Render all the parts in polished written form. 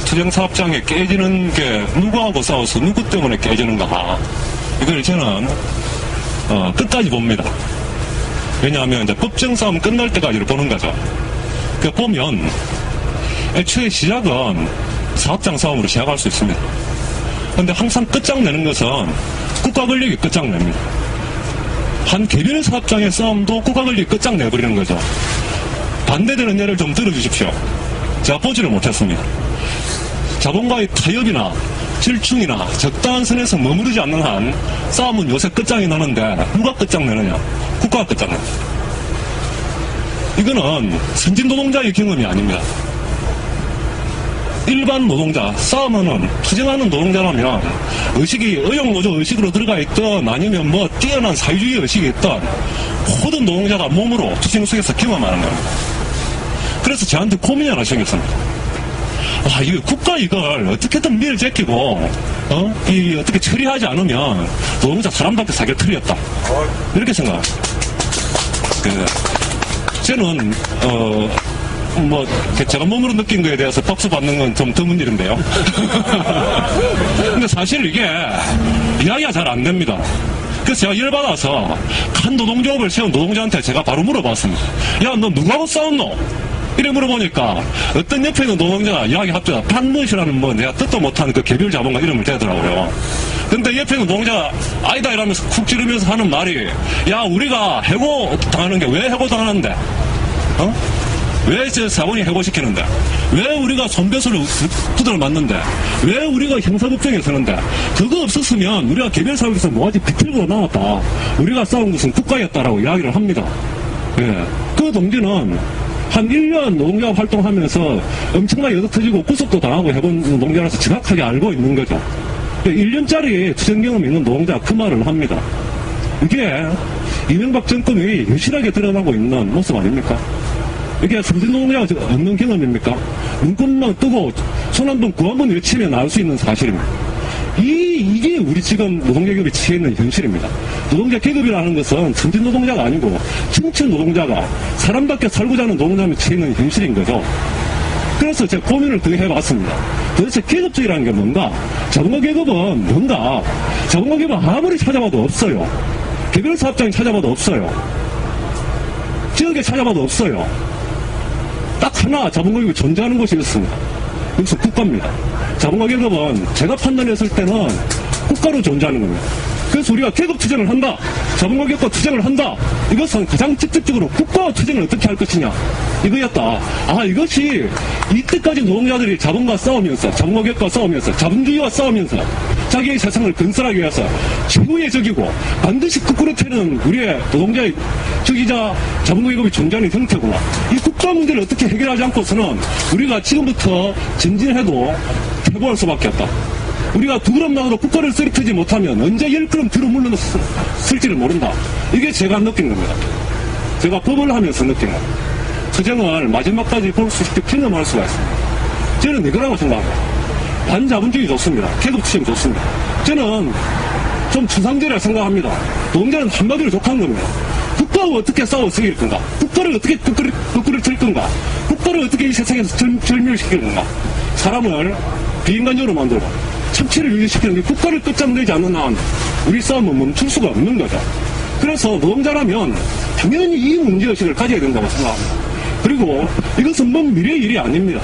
투쟁사업장에 깨지는 게 누구하고 싸워서 누구 때문에 깨지는가, 이걸 저는 끝까지 봅니다. 왜냐하면 이제 법정 싸움 끝날 때까지를 보는 거죠. 그 보면 애초에 시작은 사업장 싸움으로 시작할 수 있습니다. 근데 항상 끝장내는 것은 국가 권력이 끝장냅니다. 한 개별 사업장의 싸움도 국가 권력이 끝장내버리는 거죠. 반대되는 예를 좀 들어주십시오. 제가 보지를 못했습니다. 자본가의 타협이나 질충이나 적당한 선에서 머무르지 않는 한 싸움은 요새 끝장이 나는데 누가 끝장내느냐? 국가가 끝장냅니다. 이거는 선진 노동자의 경험이 아닙니다. 일반 노동자, 싸움하는, 투쟁하는 노동자라면 의식이 의욕노조 의식으로 들어가 있던 아니면 뭐 뛰어난 사회주의 의식이 있던 모든 노동자가 몸으로 투쟁 속에서 경험하는 겁니다. 그래서 저한테 고민이 하나 생겼습니다. 이거 국가 이걸 어떻게든 밀 제끼고 어떻게 처리하지 않으면 노동자 사람밖에 사기를 틀렸다, 이렇게 생각합니다. 저는 제가 몸으로 느낀 거에 대해서 박수 받는 건 좀 드문 일인데요. 근데 사실 이게 이야기가 잘 안 됩니다. 그래서 제가 열받아서 한 노동조합을 세운 노동자한테 제가 바로 물어봤습니다. 야, 너 누구하고 싸웠노? 이래 물어보니까 어떤 옆에 있는 노동자가 이야기 합쳐서 판무시라는 내가 뜻도 못하는 그 개별 자본가 이름을 대더라고요. 근데 옆에 있는 노동자가 아니다 이러면서 쿡 찌르면서 하는 말이, 야, 우리가 해고 당하는 게 왜 해고 당하는데? 왜 저 자본이 해고시키는데? 왜 우리가 손배수를 두드려 맞는데? 왜 우리가 형사법정에 서는데? 그거 없었으면 우리가 개별사업에서 뭐가지 비틀고 나왔다. 우리가 싸운 것은 국가였다라고 이야기를 합니다. 예. 그 동지는 한 1년 노동자 활동하면서 엄청나게 여섯 터지고 구속도 당하고 해본 노동자라서 정확하게 알고 있는 거죠. 1년짜리 투쟁 경험이 있는 노동자 그 말을 합니다. 이게 이명박 정권이 유실하게 드러나고 있는 모습 아닙니까? 이게 선진 노동자가 없는 경험입니까? 눈금만 뜨고 손 한 번 구 한 번 외치면 알 수 있는 사실입니다. 이게 우리 지금 노동자 계급이 처해 있는 현실입니다. 노동자 계급이라는 것은 선진 노동자가 아니고 청춘 노동자가 사람답게 살고자 하는 노동자만 처해 있는 현실인 거죠. 그래서 제가 고민을 더 해봤습니다. 도대체 계급주의라는 게 뭔가? 자본가 계급은 뭔가? 자본가 계급은 아무리 찾아봐도 없어요. 개별 사업장에 찾아봐도 없어요. 지역에 찾아봐도 없어요. 딱 하나 자본가 계급이 존재하는 곳이 있습니다. 그것은 국가입니다. 자본가 계급은 제가 판단했을 때는 국가로 존재하는 겁니다. 그래서 우리가 계급 투쟁을 한다, 자본가 계급과 투쟁을 한다, 이것은 가장 직접적으로 국가와 투쟁을 어떻게 할 것이냐, 이거였다. 이것이 이때까지 노동자들이 자본과 싸우면서, 자본가 계급과 싸우면서, 자본주의와 싸우면서 자기의 세상을 건설하기 위해서 최고의 적이고 반드시 거꾸로 태는 우리의 노동자의 적이자 자본가 계급이 존재하는 형태구나. 이 국가 문제를 어떻게 해결하지 않고서는 우리가 지금부터 전진해도 퇴보할 수밖에 없다. 우리가 두 걸음만으로 국가를 쓰러뜨리지 못하면 언제 10걸음 뒤로 물러설지를 모른다. 이게 제가 느낀 겁니다. 제가 법을 하면서 느낀 겁니다. 투쟁을 마지막까지 볼 수 있게 경험할 수가 있습니다. 저는 이거라고 생각합니다. 반자본주의 좋습니다. 계급투쟁 좋습니다. 저는 좀 추상적이라 생각합니다. 노동자는 한마디로 족한 겁니다. 국가와 어떻게 싸워서 이길 건가? 국가를 어떻게 거꾸로 틀 건가? 국가를 어떻게 이 세상에서 절멸시킬 건가? 사람을 비인간적으로 만들고 참치를 유지시키는 게 국가를 끝장내지 않는 한 우리 싸움은 멈출 수가 없는 거죠. 그래서 노동자라면 당연히 이 문제의식을 가져야 된다고 생각합니다. 그리고 이것은 먼 미래의 일이 아닙니다.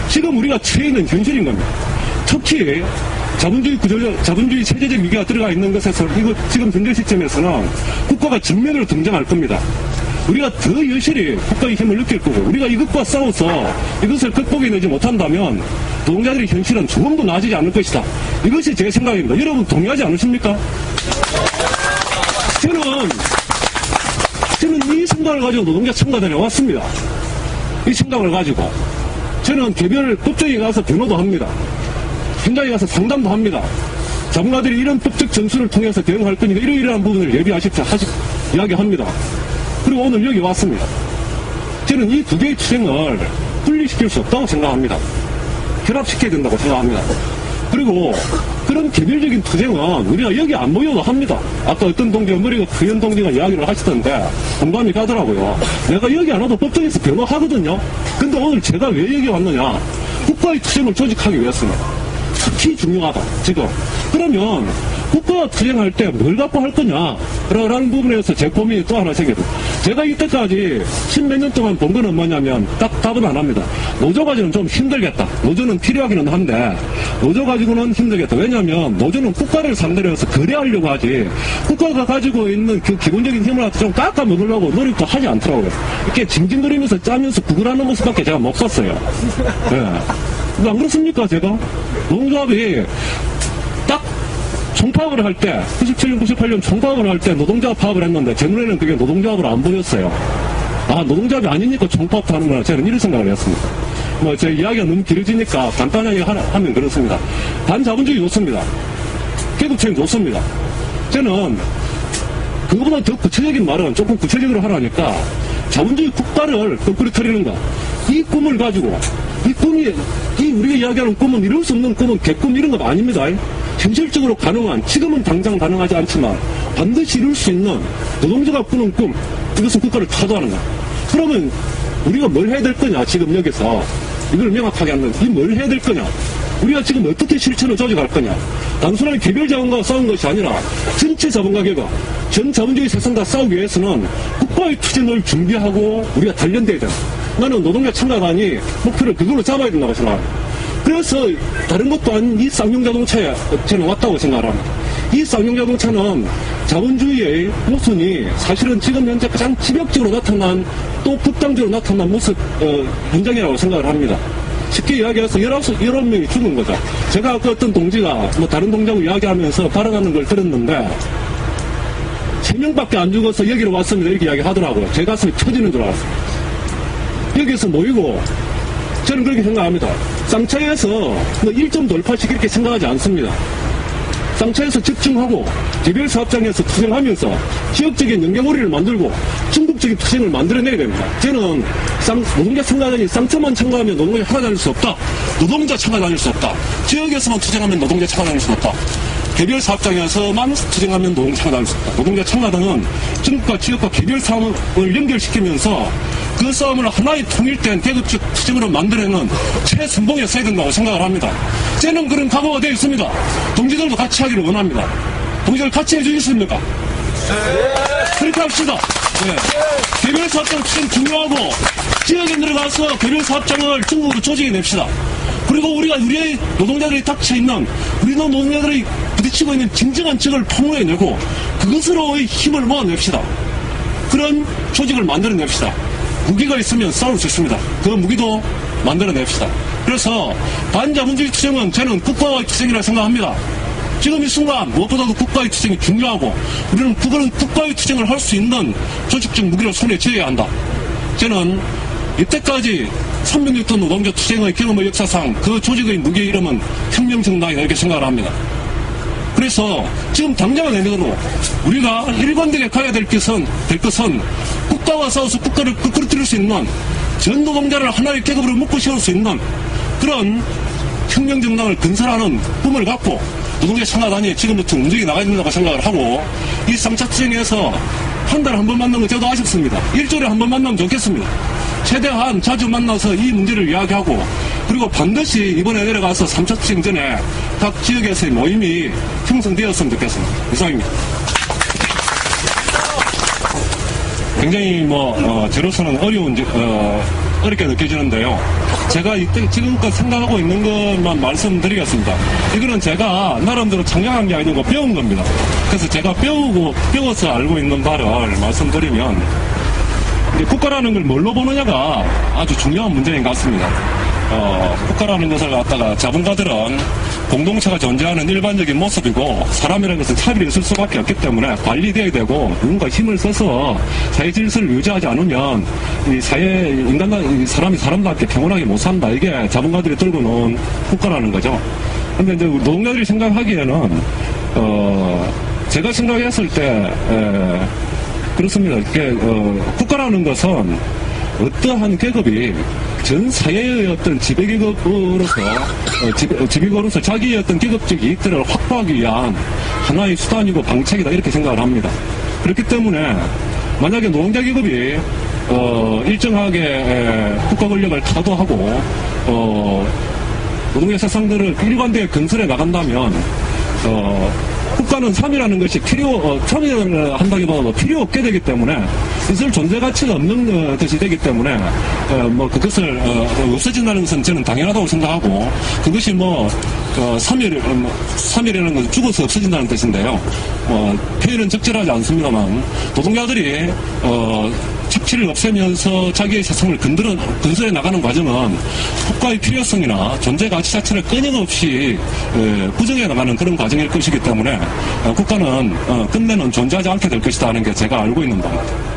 지금 우리가 처해 있는 현실인 겁니다. 특히 자본주의 체제적 위기가 들어가 있는 것에서 이거 지금 현재 시점에서는 국가가 정면으로 등장할 겁니다. 우리가 더 여실히 국가의 힘을 느낄 거고, 우리가 이것과 싸워서 이것을 극복해내지 못한다면 노동자들의 현실은 조금도 나아지지 않을 것이다. 이것이 제 생각입니다. 여러분 동의하지 않으십니까? 저는 이 생각을 가지고 노동자 참가단에 왔습니다. 이 생각을 가지고 저는 개별 법정에 가서 변호도 합니다. 현장에 가서 상담도 합니다. 자본가들이 이런 법적 전술을 통해서 대응할 거니까 이러이러한 부분을 예비하십시오. 이야기합니다. 그리고 오늘 여기 왔습니다. 저는 이 두 개의 투쟁을 분리시킬 수 없다고 생각합니다. 결합시켜야 된다고 생각합니다. 그리고 그런 개별적인 투쟁은 우리가 여기 안 모여도 합니다. 아까 어떤 동지가 머리가 크연 동지가 이야기를 하시던데 공감이 가더라고요. 내가 여기 안 와도 법정에서 변호하거든요. 근데 오늘 제가 왜 여기 왔느냐? 국가의 투쟁을 조직하기 위해서는 특히 중요하다, 지금. 그러면 국가 투쟁할 때 뭘 갖고 할 거냐 라는 부분에서 제 고민이 또 하나 생겨요. 제가 이때까지 10몇 년 동안 본 거는 뭐냐면 딱 답은 안 합니다. 노조 가지고는 좀 힘들겠다. 노조는 필요하기는 한데 노조 가지고는 힘들겠다. 왜냐하면 노조는 국가를 상대로 해서 거래하려고 하지 국가가 가지고 있는 그 기본적인 힘을 좀 깎아 먹으려고 노력도 하지 않더라고요. 이렇게 징징거리면서 짜면서 구걸하는 모습밖에 제가 못 봤어요. 네. 안 그렇습니까, 제가? 노동조합이 딱 총파업을 할 때, 97년, 98년 총파업을 할 때 노동조합 파업을 했는데, 제 눈에는 그게 노동조합으로 안 보였어요. 아, 노동조합이 아니니까 총파업도 하는구나. 저는 이런 생각을 했습니다. 뭐, 제 이야기가 너무 길어지니까 간단하게 하면 그렇습니다. 반자본주의 좋습니다. 계급체는 좋습니다. 저는 그거보다 더 구체적인 말은 조금 구체적으로 하라니까, 자본주의 국가를 거꾸로 터리는 거. 이 꿈을 가지고, 이 꿈이, 우리가 이야기하는 꿈은 이룰 수 없는 꿈은 개꿈 이런 거 아닙니다. 현실적으로 가능한, 지금은 당장 가능하지 않지만 반드시 이룰 수 있는 노동자가 꾸는 꿈, 이것은 국가를 타도하는 거야. 그러면 우리가 뭘 해야 될 거냐, 지금 여기서. 이걸 명확하게 하는, 이 뭘 해야 될 거냐. 우리가 지금 어떻게 실천을 조직할 거냐. 단순하게 개별 자본가와 싸운 것이 아니라 전체 자본가 개혁, 전 자본주의 세상과 싸우기 위해서는 국가의 투쟁을 준비하고 우리가 단련돼야 된다. 나는 노동자 참가단이 목표를 그걸로 잡아야 된다고 생각합니다. 그래서 다른 것도 아닌 이 쌍용자동차에 저는 왔다고 생각을 합니다. 이 쌍용자동차는 자본주의의 모순이 사실은 지금 현재 가장 지역적으로 나타난 또 극단적으로 나타난 모습 현장이라고 생각을 합니다. 쉽게 이야기해서 19명이 죽은 거죠. 제가 아까 어떤 동지가 뭐 다른 동지하고 이야기하면서 발언하는 걸 들었는데 3명밖에 안 죽어서 여기로 왔습니다. 이렇게 이야기하더라고요. 제 가슴이 터지는 줄 알았어요. 여기서 모이고 저는 그렇게 생각합니다. 쌍차에서 뭐 1점 돌파식 이렇게 생각하지 않습니다. 쌍차에서 집중하고 개별 사업장에서 투쟁하면서 지역적인 연계고리를 만들고 중국적인 투쟁을 만들어내야 됩니다. 저는 노동자 참가단이 쌍차만 참가하면 노동자 하나 다닐 수 없다. 노동자 참가 다닐 수 없다. 지역에서만 투쟁하면 노동자 참가 다닐 수 없다. 개별 사업장에서만 투쟁하면 노동자 참가 다닐 수 없다. 노동자 참가단은 중국과 지역과 개별 사업을 연결시키면서 그 싸움을 하나의 통일된 계급적 투쟁으로 만들어내는 최선봉에 서야 된다고 생각을 합니다. 저는 그런 각오가 되어 있습니다. 동지들도 같이 하기를 원합니다. 동지들 같이 해주시겠습니까? 네. 그렇게 합시다. 네. 개별 사업장 투쟁 중요하고 지역에 들어가서 개별 사업장을 중국으로 조직해냅시다. 그리고 우리의 노동자들이 닥쳐있는 우리 노동자들이 부딪히고 있는 진정한 적을 폭로해내고 그것으로의 힘을 모아냅시다. 그런 조직을 만들어냅시다. 무기가 있으면 싸울 수 있습니다. 그 무기도 만들어냅시다. 그래서 반자본주의 투쟁은 저는 국가의 투쟁이라고 생각합니다. 지금 이 순간 무엇보다도 국가의 투쟁이 중요하고 우리는 국가의 투쟁을 할 수 있는 조직적 무기를 손에 쥐어야 한다. 저는 이때까지 300년 노동자 투쟁의 경험의 역사상 그 조직의 무기의 이름은 혁명정당이다 이렇게 생각을 합니다. 그래서 지금 당장은 내내로 우리가 일관되게 가야 될 것은 국가와 싸워서 국가를 끌어들일 수 있는 전 노동자를 하나의 계급으로 묶고 세울 수 있는 그런 혁명정당을 건설하는 꿈을 갖고 노동자 참가단이 지금부터 움직여 나가야 된다고 생각을 하고 이 쌍차투쟁에서 한 달에 한 번 만나는 건 저도 아쉽습니다. 일주일에 한 번 만나면 좋겠습니다. 최대한 자주 만나서 이 문제를 이야기하고 그리고 반드시 이번에 내려가서 3차 투쟁 전에 각 지역에서의 모임이 형성되었으면 좋겠습니다. 이상입니다. 굉장히 저로서는 어렵게 느껴지는데요. 제가 지금껏 생각하고 있는 것만 말씀드리겠습니다. 이거는 제가 나름대로 창작한 게 아니고 배운 겁니다. 그래서 제가 배워서 알고 있는 바를 말씀드리면 국가라는 걸 뭘로 보느냐가 아주 중요한 문제인 것 같습니다. 국가라는 것을 갖다가 자본가들은 공동체가 존재하는 일반적인 모습이고 사람이라는 것은 차별이 있을 수밖에 없기 때문에 관리되어야 되고 누군가 힘을 써서 사회 질서를 유지하지 않으면 이 사람이 사람답게 평온하게 못 산다. 이게 자본가들이 들고 놓은 국가라는 거죠. 근데 이제 노동자들이 생각하기에는 제가 생각했을 때 그렇습니다. 국가라는 것은 어떠한 계급이 전 사회의 어떤 지배계급으로서 자기의 어떤 계급적 이익들을 확보하기 위한 하나의 수단이고 방책이다 이렇게 생각을 합니다. 그렇기 때문에 만약에 노동자 계급이 일정하게 국가 권력을 타도하고 노동자 세상들을 일관되게 건설해 나간다면 국가는 삶이라는 것이 참여를 한다기보다도 필요 없게 되기 때문에 있을 존재 가치가 없는 것이 되기 때문에 그것을 없어진다는 것은 저는 당연하다고 생각하고 그것이 3일이라는 것은 죽어서 없어진다는 뜻인데요. 표현은 적절하지 않습니다만 노동자들이 착취를 없애면서 자기의 세상을 건설해 나가는 과정은 국가의 필요성이나 존재 가치 자체를 끊임없이 부정해 나가는 그런 과정일 것이기 때문에 국가는 끝내는 존재하지 않게 될 것이다 하는 게 제가 알고 있는 바입니다.